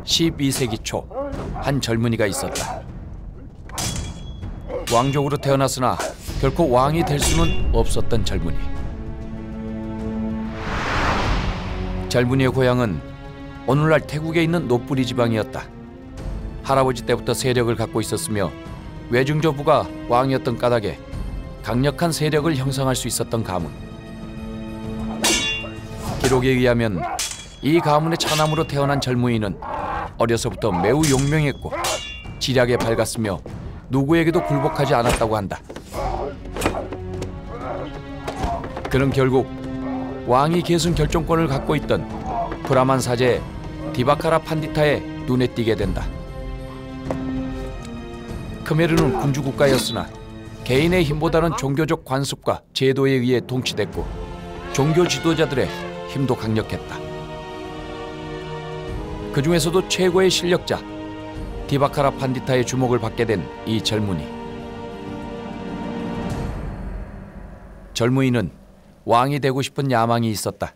12세기 초 한 젊은이가 있었다. 왕족으로 태어났으나 결코 왕이 될 수는 없었던 젊은이. 젊은이의 고향은 오늘날 태국에 있는 노뿌리 지방이었다. 할아버지 때부터 세력을 갖고 있었으며 외증조부가 왕이었던 까닭에 강력한 세력을 형성할 수 있었던 가문. 기록에 의하면 이 가문의 차남으로 태어난 젊은이는 어려서부터 매우 용맹했고 지략에 밝았으며 누구에게도 굴복하지 않았다고 한다. 그는 결국 왕위 계승 결정권을 갖고 있던 브라만 사제 디바카라 판디타의 눈에 띄게 된다. 크메르는 군주 국가였으나 개인의 힘보다는 종교적 관습과 제도에 의해 통치됐고 종교 지도자들의 힘도 강력했다. 그 중에서도 최고의 실력자 디바카라 판디타의 주목을 받게 된 이 젊은이. 젊은이는 왕이 되고 싶은 야망이 있었다.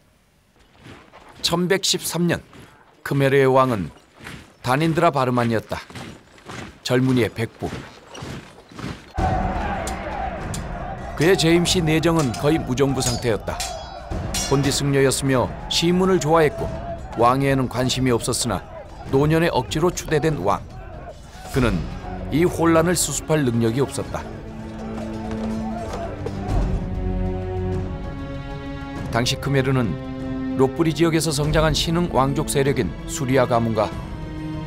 1113년 크메르의 왕은 다닌드라 바르만이었다. 젊은이의 백부. 그의 재임 시 내정은 거의 무정부 상태였다. 본디 승려였으며 시문을 좋아했고 왕위에는 관심이 없었으나 노년에 억지로 추대된 왕. 그는 이 혼란을 수습할 능력이 없었다. 당시 크메르는 록부리 지역에서 성장한 신흥 왕족 세력인 수리아 가문과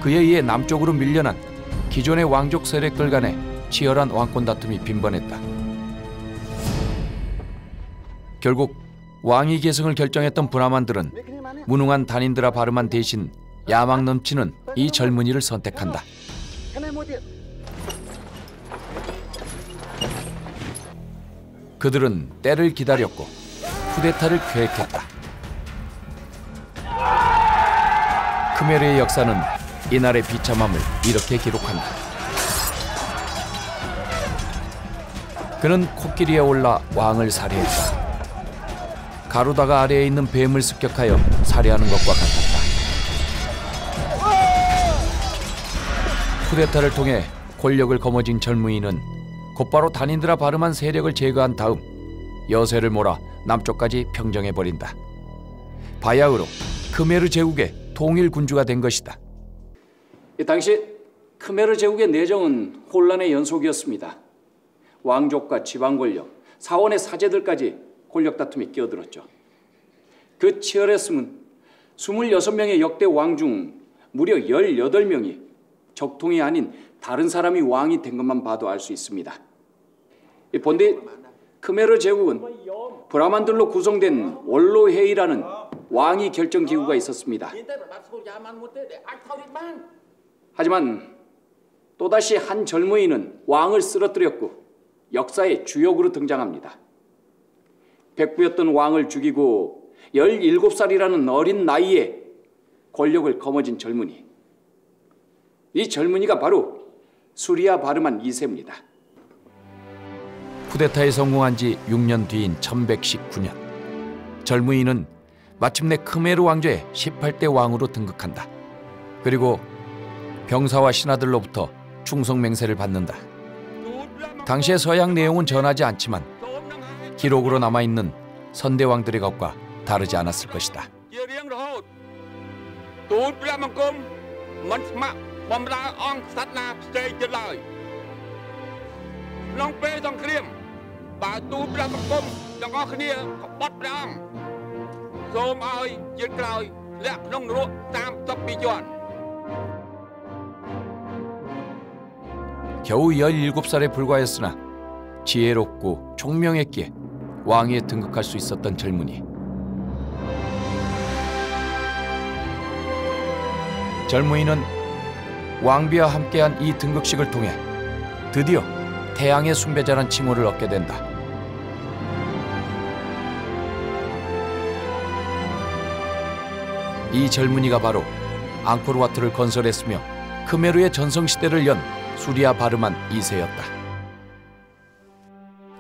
그에 의해 남쪽으로 밀려난 기존의 왕족 세력들 간의 치열한 왕권 다툼이 빈번했다. 결국 왕위 계승을 결정했던 브라만들은 무능한 다닌드라 바르만 대신 야망 넘치는 이 젊은이를 선택한다. 그들은 때를 기다렸고 쿠데타를 계획했다. 크메르의 역사는 이날의 비참함을 이렇게 기록한다. 그는 코끼리에 올라 왕을 살해했다. 가로다가 아래에 있는 뱀을 습격하여 살해하는 것과 같았다. 쿠데타를 통해 권력을 거머쥔 젊은이는 곧바로 다닌드라 바르만 세력을 제거한 다음 여세를 몰아 남쪽까지 평정해버린다. 바야흐로 크메르 제국의 통일 군주가 된 것이다. 당시 크메르 제국의 내정은 혼란의 연속이었습니다. 왕족과 지방 권력, 사원의 사제들까지 권력 다툼이 끼어들었죠. 그 치열했음은 26명의 역대 왕 중 무려 18명이 적통이 아닌 다른 사람이 왕이 된 것만 봐도 알 수 있습니다. 본디 크메르 제국은 브라만들로 구성된 원로회의라는 왕위 결정 기구가 있었습니다. 하지만 또다시 한 젊은이는 왕을 쓰러뜨렸고 역사의 주역으로 등장합니다. 백부였던 왕을 죽이고 17살이라는 어린 나이에 권력을 거머쥔 젊은이. 이 젊은이가 바로 수리아 바르만 2세입니다. 쿠데타에 성공한 지 6년 뒤인 1119년 젊은이는 마침내 크메르 왕조의 18대 왕으로 등극한다. 그리고 병사와 신하들로부터 충성 맹세를 받는다. 당시의 서양 내용은 전하지 않지만 기록으로 남아있는 선대왕들의 것과 다르지 않았을 것이다. 겨우 17살에 불과했으나 지혜롭고 총명했기에 왕위에 등극할 수 있었던 젊은이. 젊은이는 왕비와 함께한 이 등극식을 통해 드디어 태양의 숭배자란 칭호를 얻게 된다. 이 젊은이가 바로 앙코르와트를 건설했으며 크메르의 전성시대를 연 수리아 바르만 2세였다.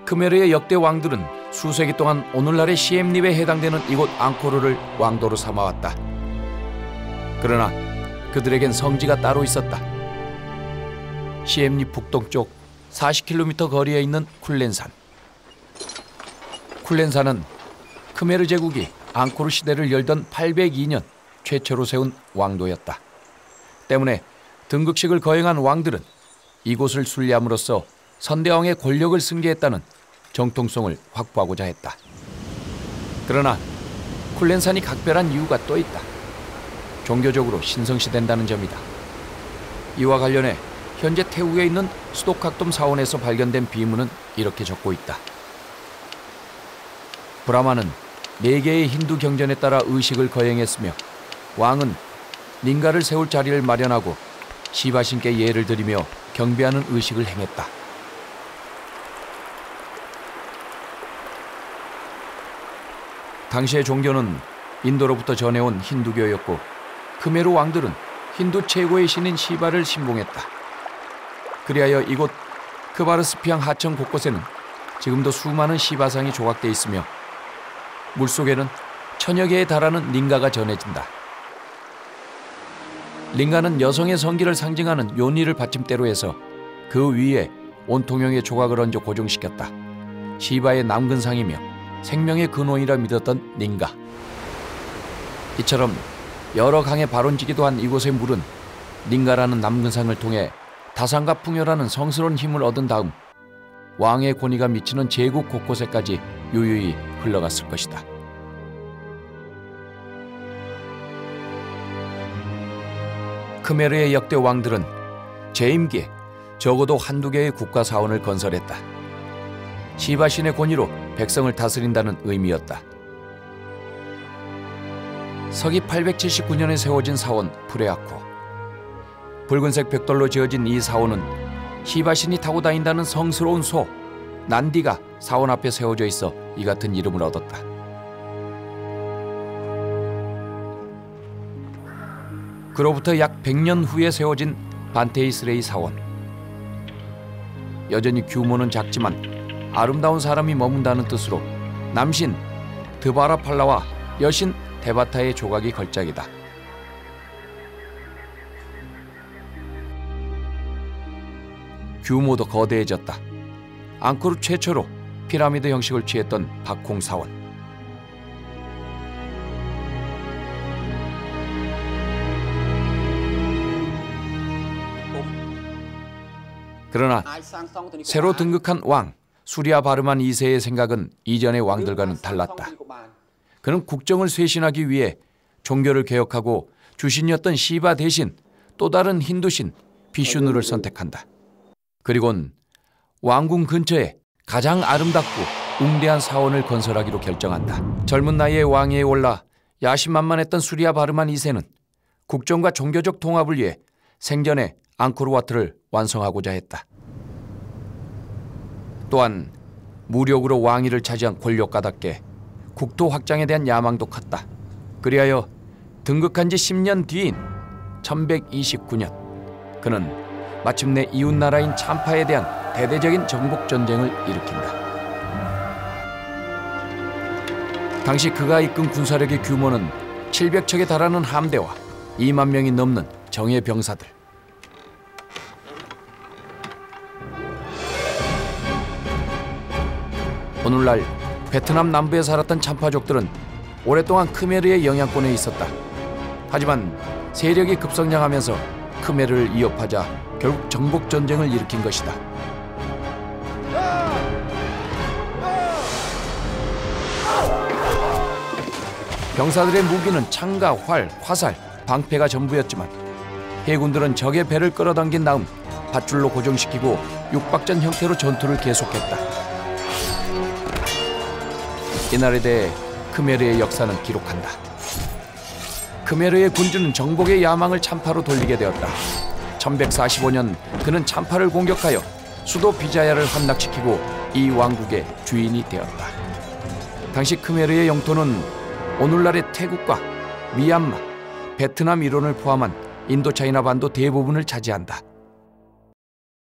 크메르의 역대 왕들은 수세기 동안 오늘날의 시엠립에 해당되는 이곳 앙코르를 왕도로 삼아왔다. 그러나 그들에겐 성지가 따로 있었다. 시엠리 북동쪽 40km 거리에 있는 쿨렌산. 쿨렌산은 크메르 제국이 앙코르 시대를 열던 802년 최초로 세운 왕도였다. 때문에 등극식을 거행한 왕들은 이곳을 순례함으로써 선대왕의 권력을 승계했다는 정통성을 확보하고자 했다. 그러나 쿨렌산이 각별한 이유가 또 있다. 종교적으로 신성시된다는 점이다. 이와 관련해 현재 태국에 있는 수도각돔 사원에서 발견된 비문은 이렇게 적고 있다. 브라마는 4개의 힌두 경전에 따라 의식을 거행했으며 왕은 링가를 세울 자리를 마련하고 시바신께 예를 드리며 경배하는 의식을 행했다. 당시의 종교는 인도로부터 전해온 힌두교였고 크메르 왕들은 힌두 최고의 신인 시바를 신봉했다. 그리하여 이곳 크바르스피앙 하천 곳곳에는 지금도 수많은 시바상이 조각돼 있으며 물속에는 1000여 개에 달하는 링가가 전해진다. 링가는 여성의 성기를 상징하는 요니를 받침대로 해서 그 위에 온통형의 조각을 얹어 고정시켰다. 시바의 남근상이며 생명의 근원이라 믿었던 링가. 이처럼 여러 강의 발원지기도 한 이곳의 물은 링가라는 남근상을 통해 다산과 풍요라는 성스러운 힘을 얻은 다음 왕의 권위가 미치는 제국 곳곳에까지 유유히 흘러갔을 것이다. 크메르의 역대 왕들은 재임기에 적어도 한두 개의 국가 사원을 건설했다. 시바신의 권위로 백성을 다스린다는 의미였다. 서기 879년에 세워진 사원 프레아코. 붉은색 벽돌로 지어진 이 사원은 시바신이 타고 다닌다는 성스러운 소 난디가 사원 앞에 세워져 있어 이 같은 이름을 얻었다. 그로부터 약 100년 후에 세워진 반테이스레이 사원. 여전히 규모는 작지만 아름다운 사람이 머문다는 뜻으로 남신 드바라팔라와 여신 데바타의 조각이 걸작이다. 규모도 거대해졌다. 앙코르 최초로 피라미드 형식을 취했던 박홍사원. 그러나 새로 등극한 왕 수리아 바르만 2세의 생각은 이전의 왕들과는 달랐다. 그는 국정을 쇄신하기 위해 종교를 개혁하고 주신이었던 시바 대신 또 다른 힌두신 비슈누를 선택한다. 그리고는 왕궁 근처에 가장 아름답고 웅대한 사원을 건설하기로 결정한다. 젊은 나이에 왕위에 올라 야심만만했던 수리아 바르만 2세는 국정과 종교적 통합을 위해 생전에 앙코르와트를 완성하고자 했다. 또한 무력으로 왕위를 차지한 권력가답게 국토 확장에 대한 야망도 컸다. 그리하여 등극한 지 10년 뒤인 1129년 그는 마침내 이웃나라인 참파에 대한 대대적인 정복전쟁을 일으킨다. 당시 그가 이끈 군사력의 규모는 700척에 달하는 함대와 2만 명이 넘는 정예 병사들. 오늘날 베트남 남부에 살았던 참파족들은 오랫동안 크메르의 영향권에 있었다. 하지만 세력이 급성장하면서 크메르를 이협하자 결국 정복전쟁을 일으킨 것이다. 병사들의 무기는 창과 활, 화살, 방패가 전부였지만 해군들은 적의 배를 끌어당긴 다음 밧줄로 고정시키고 육박전 형태로 전투를 계속했다. 이날에 대해 크메르의 역사는 기록한다. 크메르의 군주는 정복의 야망을 참파로 돌리게 되었다. 1145년 그는 참파를 공격하여 수도 비자야를 함락시키고 이 왕국의 주인이 되었다. 당시 크메르의 영토는 오늘날의 태국과 미얀마, 베트남 일원을 포함한 인도차이나 반도 대부분을 차지한다.